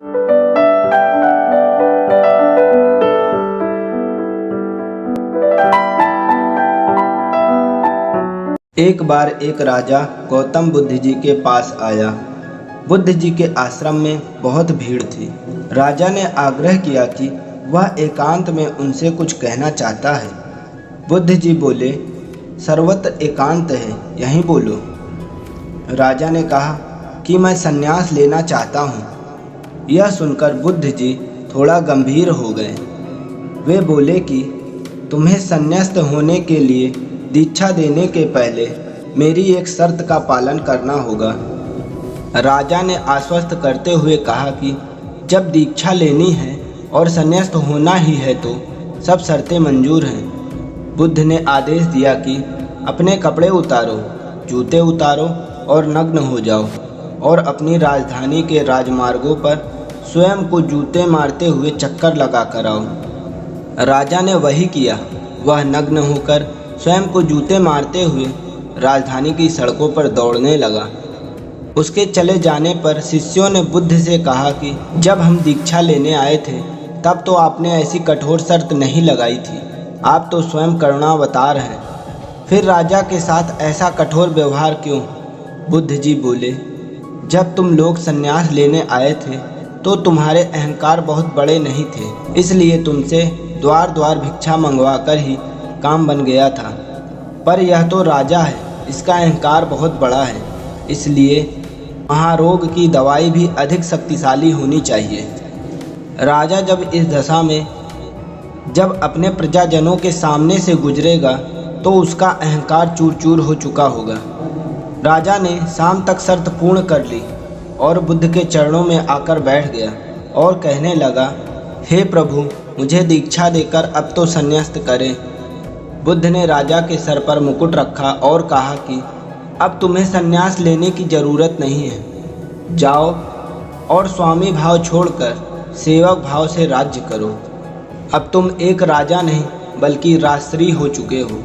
एक बार एक राजा गौतम बुद्ध जी के पास आया। बुद्ध जी के आश्रम में बहुत भीड़ थी। राजा ने आग्रह किया कि वह एकांत में उनसे कुछ कहना चाहता है। बुद्ध जी बोले, सर्वत्र एकांत है, यहीं बोलो। राजा ने कहा कि मैं संन्यास लेना चाहता हूँ। यह सुनकर बुद्ध जी थोड़ा गंभीर हो गए। वे बोले कि तुम्हें संन्यास्त होने के लिए दीक्षा देने के पहले मेरी एक शर्त का पालन करना होगा। राजा ने आश्वस्त करते हुए कहा कि जब दीक्षा लेनी है और संन्यास्त होना ही है तो सब शर्तें मंजूर हैं। बुद्ध ने आदेश दिया कि अपने कपड़े उतारो, जूते उतारो और नग्न हो जाओ और अपनी राजधानी के राजमार्गों पर स्वयं को जूते मारते हुए चक्कर लगा कर आओ। राजा ने वही किया। वह नग्न होकर स्वयं को जूते मारते हुए राजधानी की सड़कों पर दौड़ने लगा। उसके चले जाने पर शिष्यों ने बुद्ध से कहा कि जब हम दीक्षा लेने आए थे तब तो आपने ऐसी कठोर शर्त नहीं लगाई थी। आप तो स्वयं करुणावतार हैं, फिर राजा के साथ ऐसा कठोर व्यवहार क्यों? बुद्ध जी बोले, जब तुम लोग संन्यास लेने आए थे तो तुम्हारे अहंकार बहुत बड़े नहीं थे, इसलिए तुमसे द्वार द्वार भिक्षा मंगवा कर ही काम बन गया था। पर यह तो राजा है, इसका अहंकार बहुत बड़ा है, इसलिए महारोग की दवाई भी अधिक शक्तिशाली होनी चाहिए। राजा जब इस दशा में जब अपने प्रजाजनों के सामने से गुजरेगा तो उसका अहंकार चूर चूर हो चुका होगा। राजा ने शाम तक शर्त पूर्ण कर ली और बुद्ध के चरणों में आकर बैठ गया और कहने लगा, हे प्रभु, मुझे दीक्षा देकर अब तो संन्यास्त करें। बुद्ध ने राजा के सर पर मुकुट रखा और कहा कि अब तुम्हें संन्यास लेने की ज़रूरत नहीं है। जाओ और स्वामी भाव छोड़कर सेवक भाव से राज्य करो। अब तुम एक राजा नहीं बल्कि राजश्री हो चुके हो।